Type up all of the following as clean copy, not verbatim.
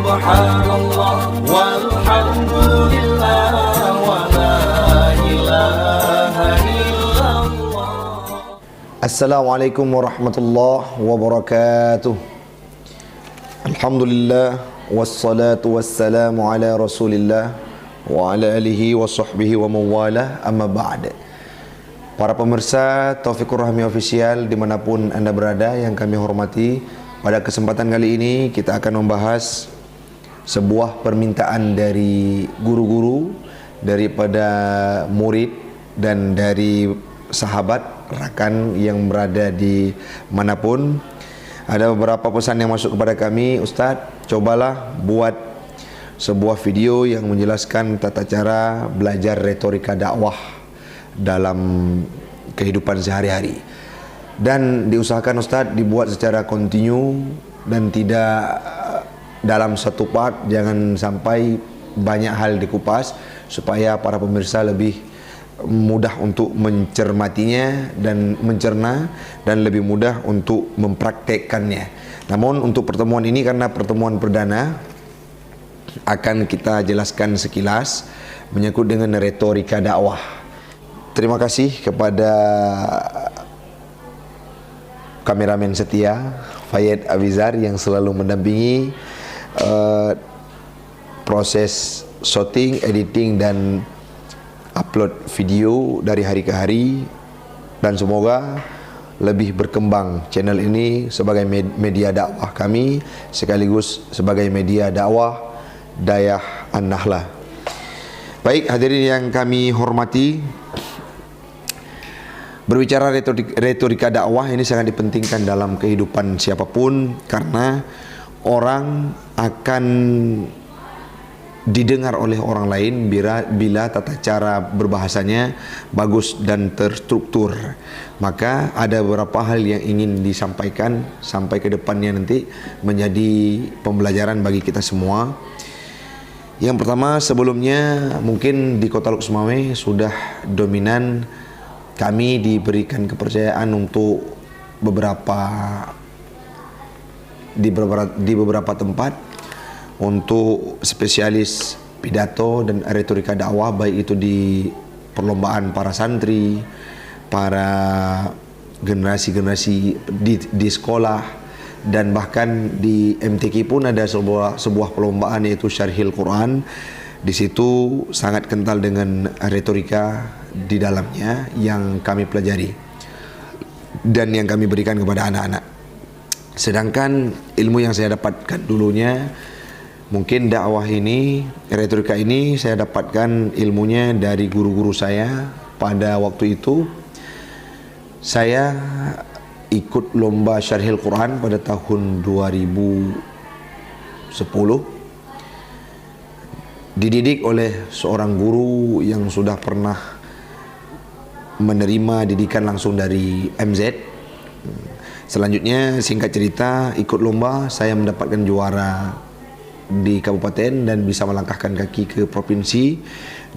Subhanallah walhamdulillah wa la ilaha illallah. Assalamualaikum warahmatullahi wabarakatuh. Alhamdulillah wassalatu wassalamu ala Rasulillah wa ala alihi wa sahbihi wa mawalah, amma ba'd. Para pemirsa Taufikur Rahmi Official dimanapun Anda berada yang kami hormati, pada kesempatan kali ini kita akan membahas sebuah permintaan dari guru-guru, daripada murid dan dari sahabat rakan yang berada di manapun. Ada beberapa pesan yang masuk kepada kami, Ustadz, cobalah buat sebuah video yang menjelaskan tata cara belajar retorika dakwah dalam kehidupan sehari-hari. Dan diusahakan Ustadz dibuat secara kontinu dan tidak dalam satu part, jangan sampai banyak hal dikupas supaya para pemirsa lebih mudah untuk mencermatinya dan mencerna dan lebih mudah untuk mempraktekkannya. Namun untuk pertemuan ini, karena pertemuan perdana, akan kita jelaskan sekilas menyangkut dengan retorika dakwah. Terima kasih kepada kameramen setia Fayyad Abizar yang selalu mendampingi proses shooting, editing dan upload video dari hari ke hari, dan semoga lebih berkembang channel ini sebagai media dakwah kami sekaligus sebagai media dakwah Dayah An-Nahlah. Baik hadirin yang kami hormati, berbicara retorika dakwah ini sangat dipentingkan dalam kehidupan siapapun, karena orang akan didengar oleh orang lain bila tata cara berbahasanya bagus dan terstruktur. Maka ada beberapa hal yang ingin disampaikan sampai ke depannya nanti menjadi pembelajaran bagi kita semua. Yang pertama, sebelumnya mungkin di Kota Luk Semawe sudah dominan kami diberikan kepercayaan untuk di beberapa tempat untuk spesialis pidato dan retorika dakwah, baik itu di perlombaan para santri, para generasi-generasi di sekolah, dan bahkan di MTQ pun ada sebuah perlombaan yaitu Syarhil Quran. Di situ sangat kental dengan retorika di dalamnya yang kami pelajari dan yang kami berikan kepada anak-anak. Sedangkan ilmu yang saya dapatkan dulunya, mungkin dakwah ini, retorika ini saya dapatkan ilmunya dari guru-guru saya. Pada waktu itu saya ikut lomba Syarhil Quran pada tahun 2010, dididik oleh seorang guru yang sudah pernah menerima didikan langsung dari MZ. Selanjutnya, singkat cerita, ikut lomba, saya mendapatkan juara di kabupaten dan bisa melangkahkan kaki ke provinsi,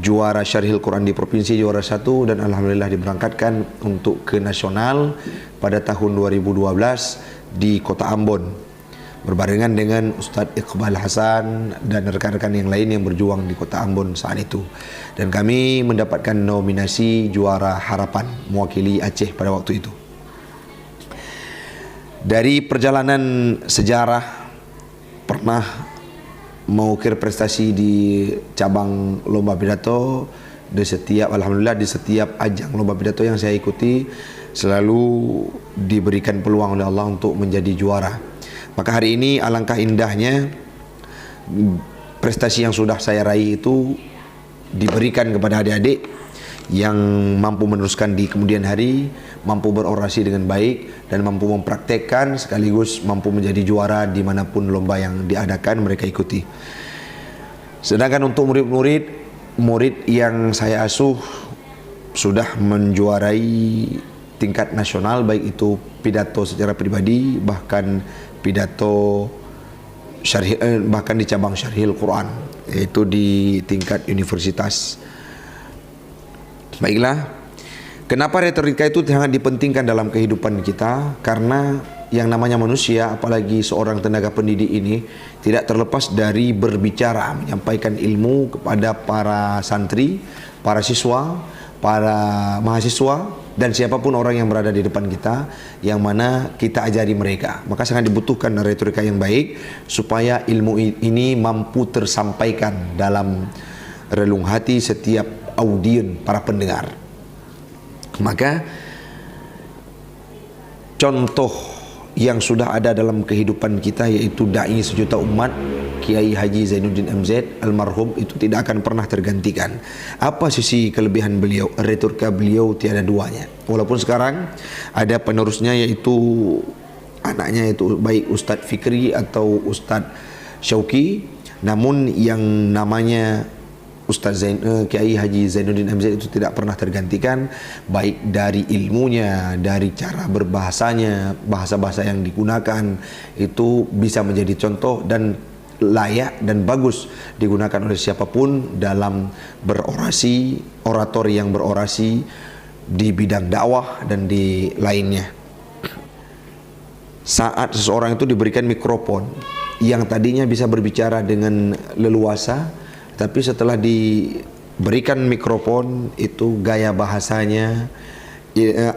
juara Syarhil Quran di provinsi, juara 1, dan alhamdulillah diberangkatkan untuk ke nasional pada tahun 2012 di Kota Ambon, berbarengan dengan Ustadz Iqbal Hasan dan rekan-rekan yang lain yang berjuang di Kota Ambon saat itu. Dan kami mendapatkan nominasi juara harapan mewakili Aceh pada waktu itu. Dari perjalanan sejarah, pernah mengukir prestasi di cabang lomba pidato. Alhamdulillah di setiap ajang lomba pidato yang saya ikuti selalu diberikan peluang oleh Allah untuk menjadi juara. Maka hari ini alangkah indahnya prestasi yang sudah saya raih itu diberikan kepada adik-adik yang mampu meneruskan di kemudian hari, mampu berorasi dengan baik dan mampu mempraktekkan sekaligus mampu menjadi juara dimanapun lomba yang diadakan mereka ikuti. Sedangkan untuk murid yang saya asuh sudah menjuarai tingkat nasional, baik itu pidato secara pribadi, bahkan pidato bahkan di cabang Syarhil Quran, yaitu di tingkat universitas. Baiklah, kenapa retorika itu sangat dipentingkan dalam kehidupan kita? Karena yang namanya manusia, apalagi seorang tenaga pendidik ini, tidak terlepas dari berbicara, menyampaikan ilmu kepada para santri, para siswa, para mahasiswa, dan siapapun orang yang berada di depan kita, yang mana kita ajari mereka. Maka sangat dibutuhkan retorika yang baik supaya ilmu ini mampu tersampaikan dalam relung hati setiap audien para pendengar. Maka contoh yang sudah ada dalam kehidupan kita, yaitu dai sejuta umat Kiai Haji Zainuddin MZ almarhum, itu tidak akan pernah tergantikan. Apa sisi kelebihan beliau? Retorika beliau tiada duanya. Walaupun sekarang ada penerusnya, yaitu anaknya, itu baik Ustadz Fikri atau Ustadz Syauqi, namun yang namanya Ustaz Kiai Haji Zainuddin MZ itu tidak pernah tergantikan, baik dari ilmunya, dari cara berbahasanya, bahasa-bahasa yang digunakan itu bisa menjadi contoh dan layak dan bagus digunakan oleh siapapun dalam berorasi, orator yang berorasi di bidang dakwah dan di lainnya. Saat seseorang itu diberikan mikrofon yang tadinya bisa berbicara dengan leluasa, tapi setelah diberikan mikrofon itu gaya bahasanya,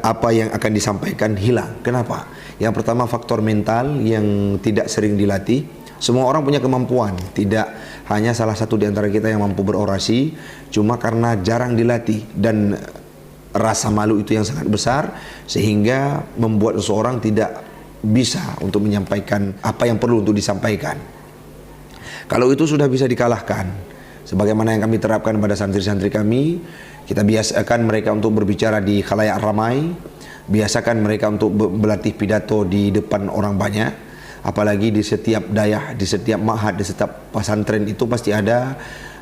apa yang akan disampaikan hilang. Kenapa? Yang pertama faktor mental yang tidak sering dilatih. Semua orang punya kemampuan, tidak hanya salah satu di antara kita yang mampu berorasi, cuma karena jarang dilatih dan rasa malu itu yang sangat besar, sehingga membuat seseorang tidak bisa untuk menyampaikan apa yang perlu untuk disampaikan. Kalau itu sudah bisa dikalahkan, sebagaimana yang kami terapkan pada santri-santri kami, kita biasakan mereka untuk berbicara di khalayak ramai, biasakan mereka untuk berlatih pidato di depan orang banyak, apalagi di setiap dayah, di setiap ma'had, di setiap pesantren itu pasti ada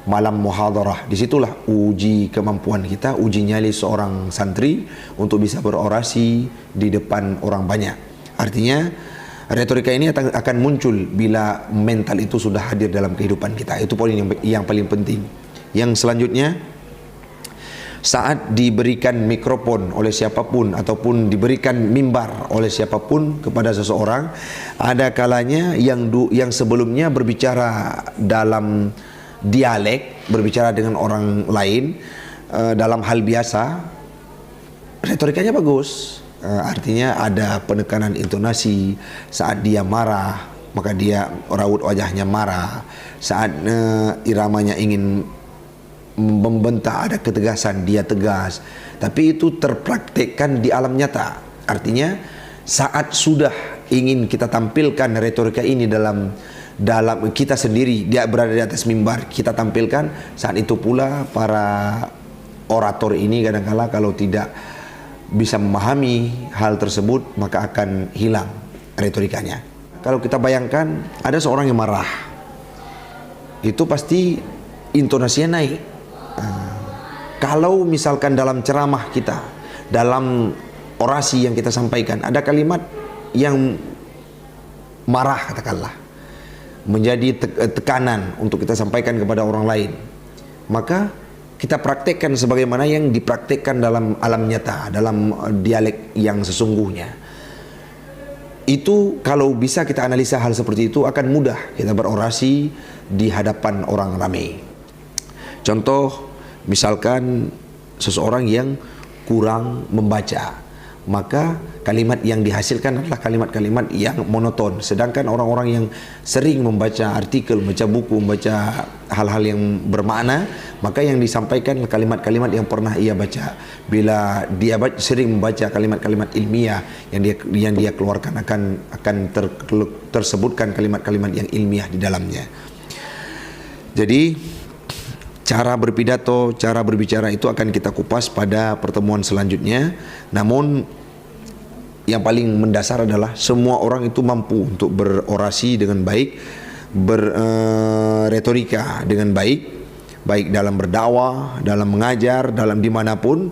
malam muhadarah. Disitulah uji kemampuan kita, uji nyali seorang santri untuk bisa berorasi di depan orang banyak. Artinya retorika ini akan muncul bila mental itu sudah hadir dalam kehidupan kita. Itu poin yang paling penting. Yang selanjutnya, saat diberikan mikrofon oleh siapapun ataupun diberikan mimbar oleh siapapun kepada seseorang, ada kalanya yang sebelumnya berbicara dalam dialek, berbicara dengan orang lain dalam hal biasa, retorikanya bagus. Artinya ada penekanan intonasi. Saat dia marah, maka dia raut wajahnya marah. Saat iramanya ingin membentak, ada ketegasan, dia tegas. Tapi itu terpraktekkan di alam nyata. Artinya saat sudah ingin kita tampilkan retorika ini dalam kita sendiri, dia berada di atas mimbar, kita tampilkan, saat itu pula para orator ini kadang-kala kalau tidak bisa memahami hal tersebut, maka akan hilang retorikanya. Kalau kita bayangkan ada seorang yang marah, itu pasti intonasinya naik. Kalau misalkan dalam ceramah kita, dalam orasi yang kita sampaikan, ada kalimat yang marah katakanlah, menjadi tekanan untuk kita sampaikan kepada orang lain, maka kita praktekkan sebagaimana yang dipraktekkan dalam alam nyata, dalam dialek yang sesungguhnya. Itu kalau bisa kita analisa hal seperti itu, akan mudah kita berorasi di hadapan orang ramai. Contoh, misalkan seseorang yang kurang membaca, maka kalimat yang dihasilkan adalah kalimat-kalimat yang monoton. Sedangkan orang-orang yang sering membaca artikel, membaca buku, membaca hal-hal yang bermakna, maka yang disampaikan kalimat-kalimat yang pernah ia baca. Bila dia sering membaca kalimat-kalimat ilmiah yang dia keluarkan, akan tersebutkan kalimat-kalimat yang ilmiah di dalamnya. Jadi cara berpidato, cara berbicara itu akan kita kupas pada pertemuan selanjutnya. Namun yang paling mendasar adalah semua orang itu mampu untuk berorasi dengan baik, berretorika dengan baik, baik dalam berdakwah, dalam mengajar, dalam dimanapun,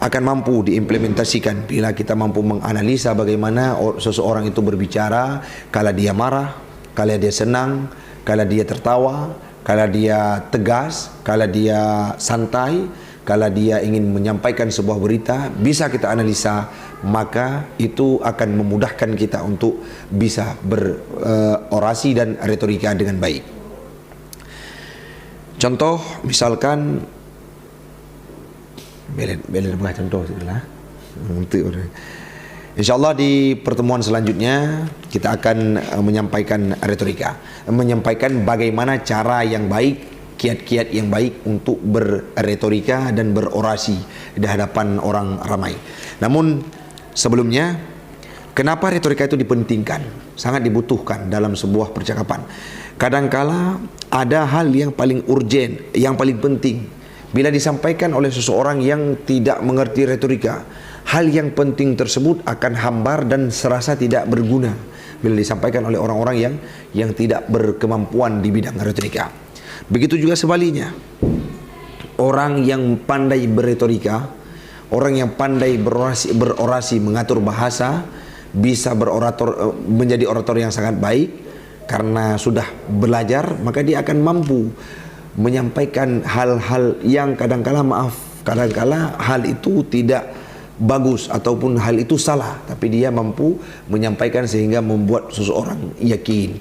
akan mampu diimplementasikan bila kita mampu menganalisa bagaimana seseorang itu berbicara, kala dia marah, kala dia senang, kala dia tertawa, kala dia tegas, kala dia santai, kala dia ingin menyampaikan sebuah berita, bisa kita analisa maka itu akan memudahkan kita untuk bisa berorasi dan retorika dengan baik. Contoh misalkan belen contoh sebelah. InsyaAllah di pertemuan selanjutnya kita akan menyampaikan retorika, menyampaikan bagaimana cara yang baik, kiat-kiat yang baik untuk berretorika dan berorasi di hadapan orang ramai. Namun sebelumnya, kenapa retorika itu dipentingkan? Sangat dibutuhkan dalam sebuah percakapan. Kadangkala ada hal yang paling urgen, yang paling penting, bila disampaikan oleh seseorang yang tidak mengerti retorika, hal yang penting tersebut akan hambar dan serasa tidak berguna bila disampaikan oleh orang-orang yang tidak berkemampuan di bidang retorika. Begitu juga sebaliknya, orang yang pandai berretorika, orang yang pandai berorasi, mengatur bahasa, bisa menjadi orator yang sangat baik karena sudah belajar, maka dia akan mampu menyampaikan hal-hal yang kadangkala hal itu tidak bagus ataupun hal itu salah, tapi dia mampu menyampaikan sehingga membuat seseorang yakin.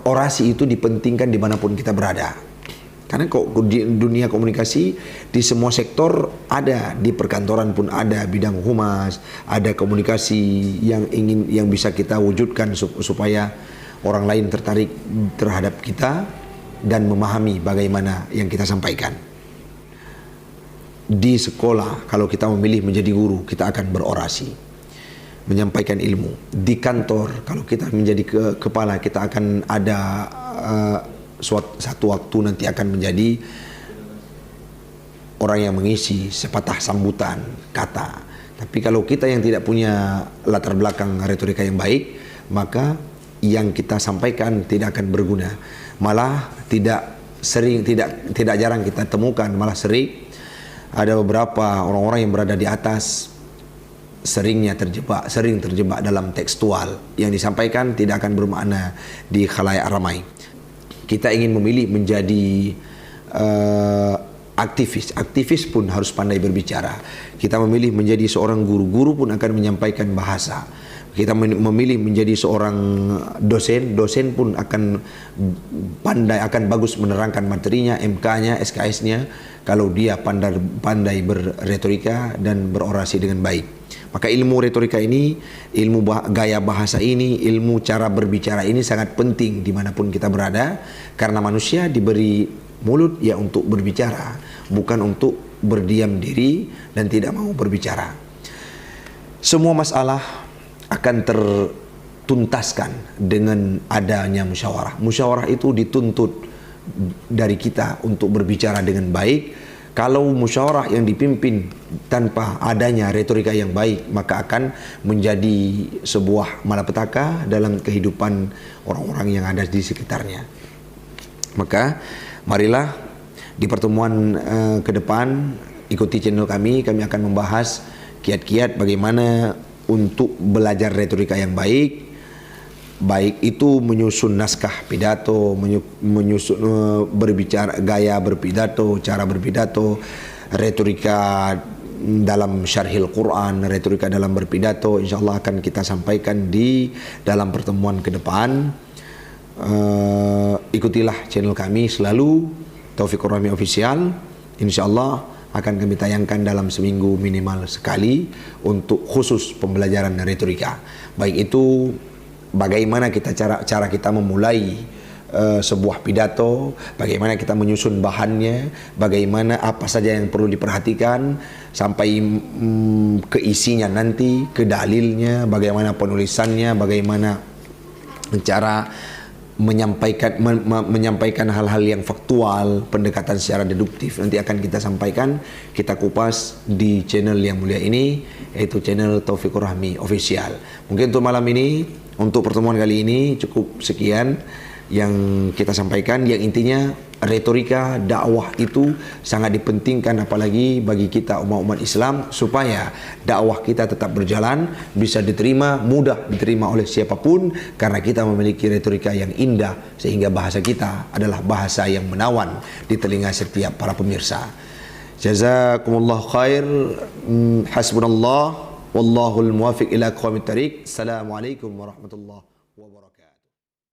Orasi itu dipentingkan dimanapun kita berada, karena kok di dunia komunikasi di semua sektor ada, di perkantoran pun ada bidang humas, ada komunikasi yang bisa kita wujudkan supaya orang lain tertarik terhadap kita dan memahami bagaimana yang kita sampaikan. Di sekolah, kalau kita memilih menjadi guru, kita akan berorasi, menyampaikan ilmu. Di kantor, kalau kita menjadi kepala, kita akan ada satu waktu nanti akan menjadi orang yang mengisi sepatah sambutan kata. Tapi kalau kita yang tidak punya latar belakang retorika yang baik, maka yang kita sampaikan tidak akan berguna. Malah tidak jarang kita temukan, malah sering ada beberapa orang-orang yang berada di atas sering terjebak dalam tekstual yang disampaikan tidak akan bermakna di khalayak ramai. Kita ingin memilih menjadi aktivis pun harus pandai berbicara. Kita memilih menjadi seorang guru pun akan menyampaikan bahasa. Kita memilih menjadi seorang dosen pun akan pandai, akan bagus menerangkan materinya, MK-nya, SKS-nya, kalau dia pandai berretorika dan berorasi dengan baik. Maka ilmu retorika ini, ilmu gaya bahasa ini, ilmu cara berbicara ini sangat penting dimanapun kita berada, karena manusia diberi mulut ya untuk berbicara, bukan untuk berdiam diri dan tidak mau berbicara. Semua masalah akan tertuntaskan dengan adanya musyawarah. Musyawarah itu dituntut dari kita untuk berbicara dengan baik. Kalau musyawarah yang dipimpin tanpa adanya retorika yang baik, maka akan menjadi sebuah malapetaka dalam kehidupan orang-orang yang ada di sekitarnya. Maka marilah di pertemuan ke depan ikuti channel kami akan membahas kiat-kiat bagaimana untuk belajar retorika yang baik itu menyusun naskah pidato, menyusun berbicara, gaya berpidato, cara berpidato, retorika dalam syarhil Quran, retorika dalam berpidato. InsyaAllah akan kita sampaikan di dalam pertemuan ke depan. Ikutilah channel kami selalu, Taufikur Rahmi Official. InsyaAllah akan kami tayangkan dalam seminggu minimal sekali untuk khusus pembelajaran retorika. Baik itu bagaimana cara kita memulai sebuah pidato, bagaimana kita menyusun bahannya, bagaimana apa saja yang perlu diperhatikan sampai ke isinya nanti, ke dalilnya, bagaimana penulisannya, bagaimana cara menyampaikan hal-hal yang faktual, pendekatan secara deduktif. Nanti akan kita sampaikan, kita kupas di channel yang mulia ini, yaitu channel Taufikur Rahmi Official. Mungkin untuk malam ini, untuk pertemuan kali ini cukup sekian yang kita sampaikan, yang intinya retorika dakwah itu sangat dipentingkan, apalagi bagi kita umat Islam, supaya dakwah kita tetap berjalan, bisa diterima, mudah diterima oleh siapapun, karena kita memiliki retorika yang indah, sehingga bahasa kita adalah bahasa yang menawan di telinga setiap para pemirsa. Jazakumullah khair. Hasbunallah Wallahul muwafiq ila aqwamit thariq. Assalamualaikum warahmatullahi wabarakatuh.